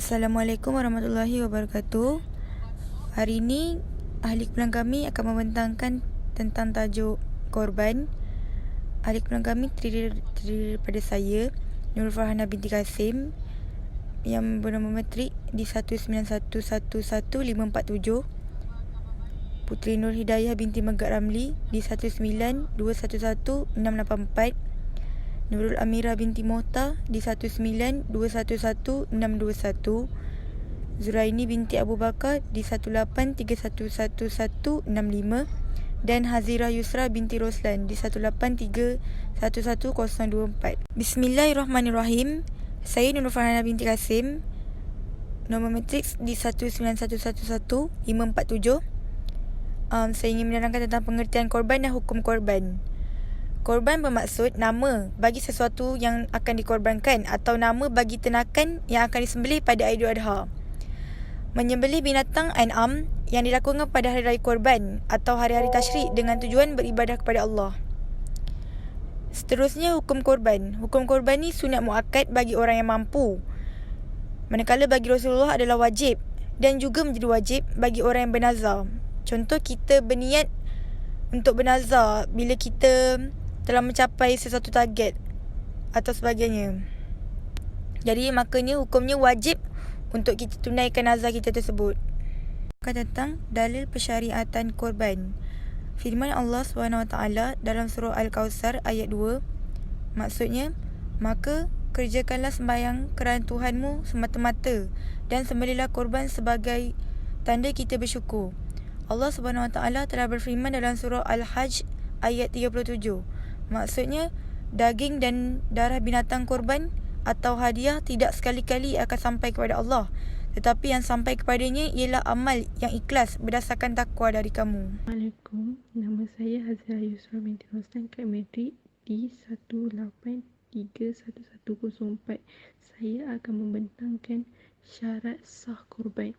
Assalamualaikum warahmatullahi wabarakatuh. Hari ini ahli kepulangan kami akan membentangkan tentang tajuk korban. Ahli kepulangan kami terdiri daripada saya, Nurul Farhana binti Kasim, yang bernama matrik di 191111547, Puteri Nur Hidayah binti Megat Ramli di 192111684, Nurul Amira binti Mohta di 192111621, Zuraini binti Abu Bakar di 1831165, dan Hazira Yusra binti Roslan di 1831124. Bismillahirrahmanirrahim. Saya Nurul Farhana binti Kasim, nombor matriks di 191111547. Saya ingin menerangkan tentang pengertian korban dan hukum korban. Korban bermaksud nama bagi sesuatu yang akan dikorbankan atau nama bagi ternakan yang akan disembelih pada Aidil Adha. Menyembelih binatang an'am yang dilakukan pada hari raya korban atau hari-hari tasyrik dengan tujuan beribadah kepada Allah. Seterusnya, hukum korban. Hukum korban ni sunat muakkad bagi orang yang mampu, manakala bagi Rasulullah adalah wajib, dan juga menjadi wajib bagi orang yang bernazar. Contoh, kita berniat untuk bernazar bila kita telah mencapai sesuatu target atau sebagainya. Jadi makanya hukumnya wajib untuk kita tunaikan nazar kita tersebut. Tentang dalil persyariatan korban. Firman Allah SWT dalam surah Al-Kawthar ayat 2, maksudnya, maka kerjakanlah sembahyang kerana Tuhanmu semata-mata dan sembelihlah korban sebagai tanda kita bersyukur. Allah SWT telah berfirman dalam surah Al-Hajj ayat 37, maksudnya, daging dan darah binatang korban atau hadiah tidak sekali-kali akan sampai kepada Allah, tetapi yang sampai kepadanya ialah amal yang ikhlas berdasarkan takwa dari kamu. Assalamualaikum, nama saya Hazira Yusra binti Roslan, Kad Matrik di 1831104. Saya akan membentangkan syarat sah korban.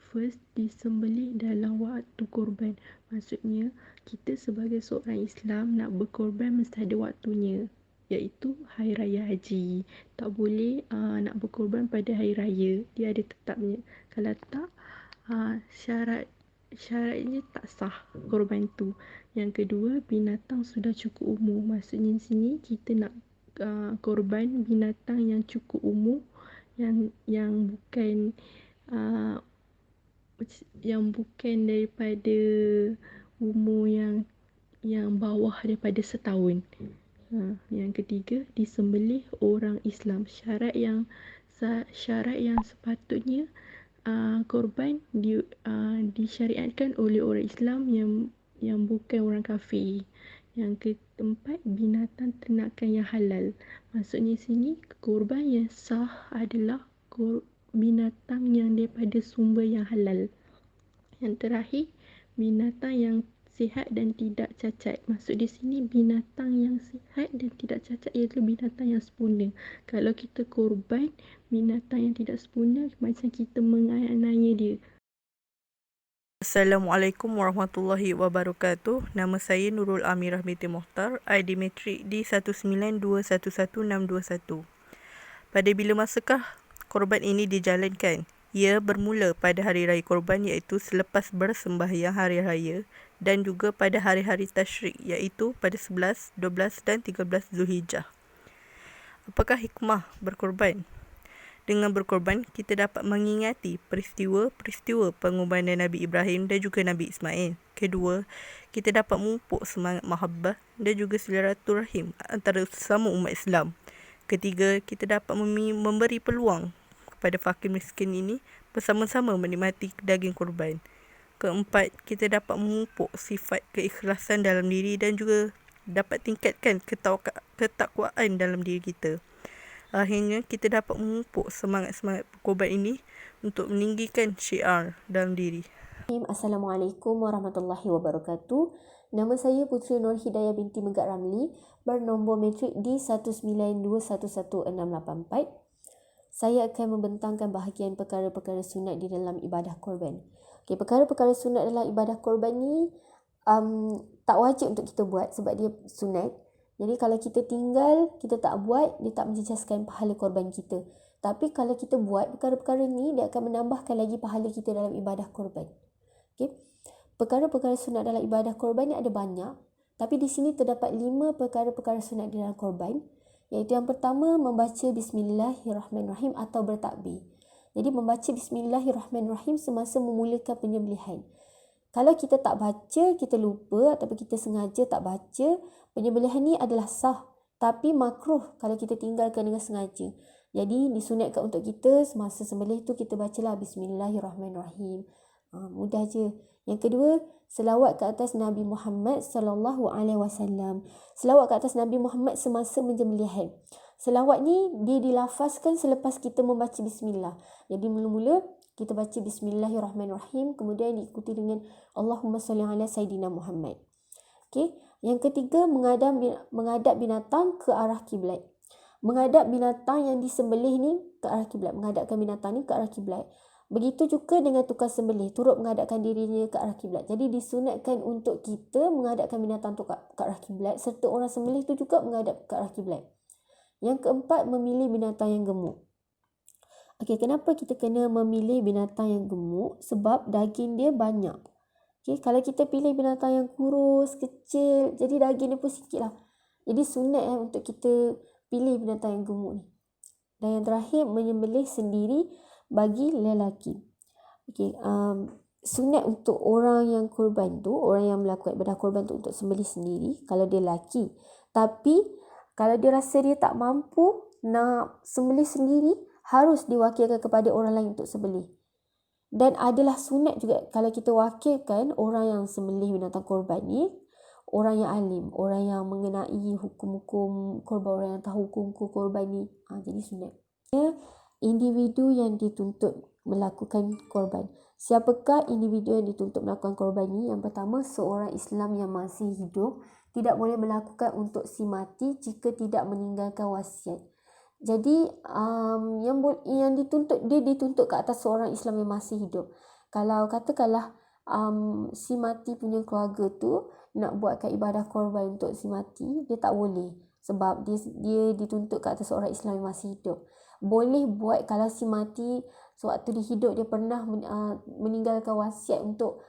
First, disembelih dalam waktu korban. Maksudnya, kita sebagai seorang Islam nak berkorban mesti ada waktunya, iaitu Hari Raya Haji. Tak boleh nak berkorban pada Hari Raya, dia ada tetapnya. Kalau tak, syaratnya tak sah korban tu. Yang kedua, binatang sudah cukup umur. Maksudnya di sini kita nak korban binatang yang cukup umur, yang bukan daripada umur yang bawah daripada setahun. Yang ketiga, disembelih orang Islam. Syarat yang sepatutnya korban disyariatkan oleh orang Islam yang bukan orang kafir. Yang keempat, binatang ternakan yang halal. Maksudnya sini korban yang sah adalah binatang yang daripada sumber yang halal. Yang terakhir, binatang yang sihat dan tidak cacat. Maksud di sini binatang yang sihat dan tidak cacat ialah binatang yang sempurna. Kalau kita korban binatang yang tidak sempurna, macam kita menganiaya dia. Assalamualaikum warahmatullahi wabarakatuh. Nama saya Nurul Amirah binti Mohtar, ID matrik di 192111621. Pada bila masakah korban ini dijalankan? Ia bermula pada hari raya korban, iaitu selepas bersembahyang hari raya, dan juga pada hari-hari tasyrik, iaitu pada 11, 12 dan 13 Zulhijjah. Apakah hikmah berkorban? Dengan berkorban, kita dapat mengingati peristiwa-peristiwa pengorbanan Nabi Ibrahim dan juga Nabi Ismail. Kedua, kita dapat memupuk semangat mahabbah dan juga silaturahim antara sesama umat Islam. Ketiga, kita dapat memberi peluang kepada fakir miskin ini bersama-sama menikmati daging korban. Keempat, kita dapat memupuk sifat keikhlasan dalam diri dan juga dapat tingkatkan ketakwaan dalam diri kita. Akhirnya, kita dapat memupuk semangat-semangat korban ini untuk meninggikan syiar dalam diri. Assalamualaikum warahmatullahi wabarakatuh. Nama saya Puteri Nur Hidayah binti Megat Ramli, bernombor matrik di 192111684. Saya akan membentangkan bahagian perkara-perkara sunat di dalam ibadah korban. Perkara-perkara sunat dalam ibadah korban ni tak wajib untuk kita buat sebab dia sunat. Jadi kalau kita tinggal, kita tak buat, dia tak menjejaskan pahala korban kita. Tapi kalau kita buat perkara-perkara ni, dia akan menambahkan lagi pahala kita dalam ibadah korban. Okay? Perkara-perkara sunat dalam ibadah korban ni ada banyak. Tapi di sini terdapat 5 perkara-perkara sunat di dalam korban. Iaitu yang pertama, membaca Bismillahirrahmanirrahim atau bertakbir. Jadi membaca Bismillahirrahmanirrahim semasa memulakan penyembelihan. Kalau kita tak baca, kita lupa ataupun kita sengaja tak baca, penyembelihan ni adalah sah. Tapi makruh kalau kita tinggalkan dengan sengaja. Jadi disunatkan untuk kita semasa sembelih tu kita bacalah Bismillahirrahmanirrahim. Mudah je. Yang kedua, selawat ke atas Nabi Muhammad sallallahu alaihi wasallam. Selawat ke atas Nabi Muhammad semasa penyembelihan. Selawat ni dia dilafazkan selepas kita membaca bismillah. Jadi mula-mula kita baca Bismillahirrahmanirrahim, kemudian diikuti dengan Allahumma salli ala Sayyidina Muhammad. Okey. Yang ketiga, menghadap binatang ke arah kiblat. Menghadap binatang yang disembelih ni ke arah kiblat. Menghadapkan binatang ni ke arah kiblat. Begitu juga dengan tukang sembelih, turut menghadapkan dirinya ke arah kiblat. Jadi disunatkan untuk kita menghadapkan binatang tu ke arah kiblat, serta orang sembelih tu juga menghadap ke arah kiblat. Yang keempat, memilih binatang yang gemuk. Okey, kenapa kita kena memilih binatang yang gemuk? Sebab daging dia banyak. Okey, kalau kita pilih binatang yang kurus, kecil, jadi daging dia pun sikit lah. Jadi sunat untuk kita pilih binatang yang gemuk ni. Dan yang terakhir, menyembelih sendiri bagi lelaki. Okey, sunat untuk orang yang korban tu, orang yang melakukan ibadah korban tu untuk sembelih sendiri kalau dia lelaki. Tapi kalau dia rasa dia tak mampu nak sembelih sendiri, harus diwakilkan kepada orang lain untuk sembelih. Dan adalah sunat juga kalau kita wakilkan orang yang sembelih binatang korban ni, orang yang alim, orang yang mengenai hukum-hukum korban, orang yang tahu hukum-hukum korban ni. Jadi sunat. Individu yang dituntut melakukan korban. Siapakah individu yang dituntut melakukan korban ni? Yang pertama, seorang Islam yang masih hidup tidak boleh melakukan untuk si mati jika tidak meninggalkan wasiat. Jadi yang dituntut, dia dituntut ke atas seorang Islam yang masih hidup. Kalau katakanlah si mati punya keluarga tu nak buatkan ibadah korban untuk si mati, dia tak boleh sebab dia dituntut ke atas seorang Islam yang masih hidup. Boleh buat kalau si mati sewaktu dia hidup dia pernah meninggalkan wasiat untuk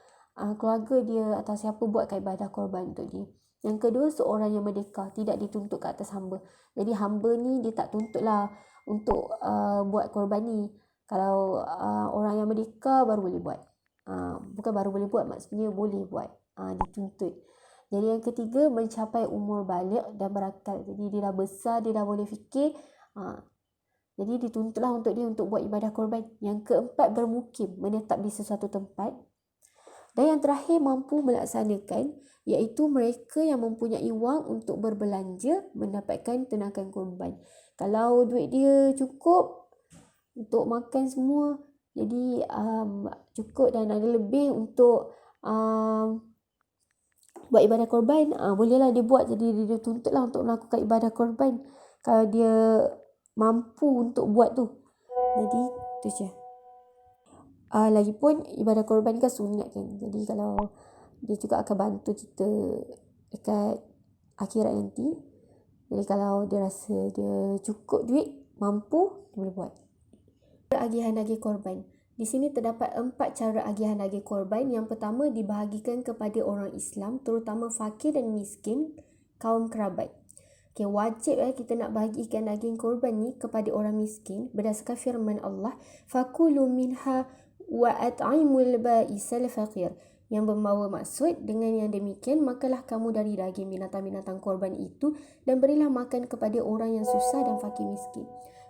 keluarga dia atau siapa buatkan ibadah korban untuk dia. Yang kedua, seorang yang merdeka, tidak dituntut ke atas hamba. Jadi hamba ni dia tak tuntutlah untuk buat korban ni. Kalau orang yang merdeka baru boleh buat. Bukan baru boleh buat, maksudnya boleh buat. Dituntut. Jadi yang ketiga, mencapai umur baligh dan berakal. Jadi dia dah besar, dia dah boleh fikir. Jadi dituntutlah untuk dia untuk buat ibadah korban. Yang keempat, bermukim, menetap di sesuatu tempat. Dan yang terakhir, mampu melaksanakan, iaitu mereka yang mempunyai wang untuk berbelanja mendapatkan tenaga korban. Kalau duit dia cukup untuk makan semua, jadi cukup dan ada lebih untuk buat ibadah korban, bolehlah dia buat. Jadi dia tuntutlah untuk melakukan ibadah korban kalau dia mampu untuk buat tu. Jadi tu je. Lagipun ibadah korban kan sunat kan. Jadi kalau dia juga akan bantu kita dekat akhirat nanti. Jadi kalau dia rasa dia cukup duit, mampu, dia boleh buat. Agihan daging korban. Di sini terdapat 4 cara agihan daging korban. Yang pertama, dibahagikan kepada orang Islam, terutama fakir dan miskin, kaum kerabat. Okay, wajib kita nak bagikan daging korban ni kepada orang miskin berdasarkan firman Allah, fakulu minha wa at'imul ba'isal faqir, yang membawa maksud dengan yang demikian makalah kamu dari daging binatang-binatang korban itu dan berilah makan kepada orang yang susah dan fakir miskin.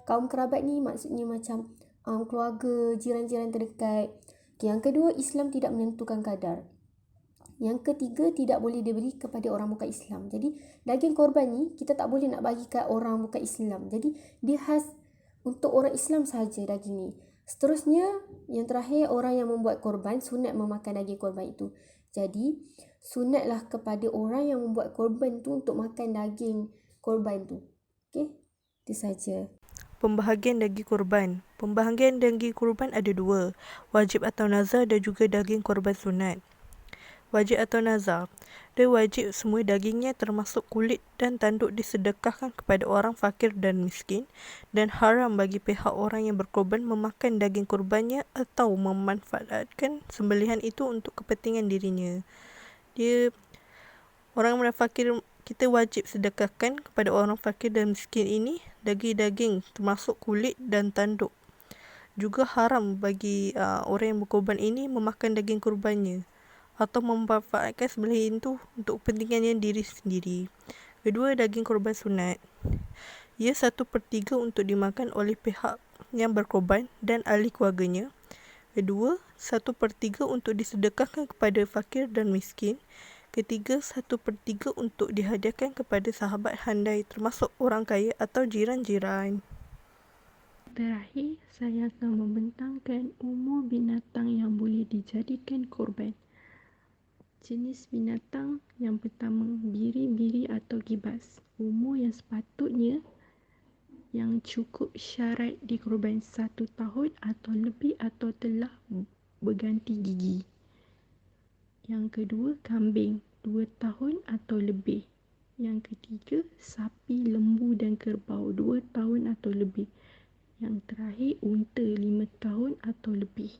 Kaum kerabat ni maksudnya macam keluarga, jiran-jiran terdekat. Okay, yang kedua, Islam tidak menentukan kadar. Yang ketiga, tidak boleh diberi kepada orang bukan Islam. Jadi daging korban ni kita tak boleh nak bagi kat orang bukan Islam. Jadi dia khas untuk orang Islam sahaja daging ni. Seterusnya, yang terakhir, orang yang membuat korban sunat memakan daging korban itu. Jadi sunatlah kepada orang yang membuat korban tu untuk makan daging korban tu. Okey, itu saja. Pembahagian daging korban. Pembahagian daging korban ada 2, wajib atau nazar dan juga daging korban sunat. Wajib atau nazar. Dia wajib semua dagingnya termasuk kulit dan tanduk disedekahkan kepada orang fakir dan miskin, dan haram bagi pihak orang yang berkorban memakan daging kurbannya atau memanfaatkan sembelihan itu untuk kepentingan dirinya. Dia orang fakir, kita wajib sedekahkan kepada orang fakir dan miskin ini daging-daging termasuk kulit dan tanduk. Juga haram bagi orang yang berkorban ini memakan daging kurbannya atau memanfaatkan sembelihan itu untuk kepentingannya diri sendiri. Kedua, daging korban sunat. Ia 1/3 untuk dimakan oleh pihak yang berkorban dan ahli keluarganya. Kedua, 1/3 untuk disedekahkan kepada fakir dan miskin. Ketiga, 1/3 untuk dihadiahkan kepada sahabat handai termasuk orang kaya atau jiran-jiran. Terakhir, saya akan membentangkan umur binatang yang boleh dijadikan korban. Jenis binatang yang pertama, biri-biri atau gibas. Umur yang sepatutnya yang cukup syarat dikorban 1 tahun atau lebih atau telah berganti gigi. Yang kedua, kambing 2 tahun atau lebih. Yang ketiga, sapi, lembu dan kerbau 2 tahun atau lebih. Yang terakhir, unta 5 tahun atau lebih.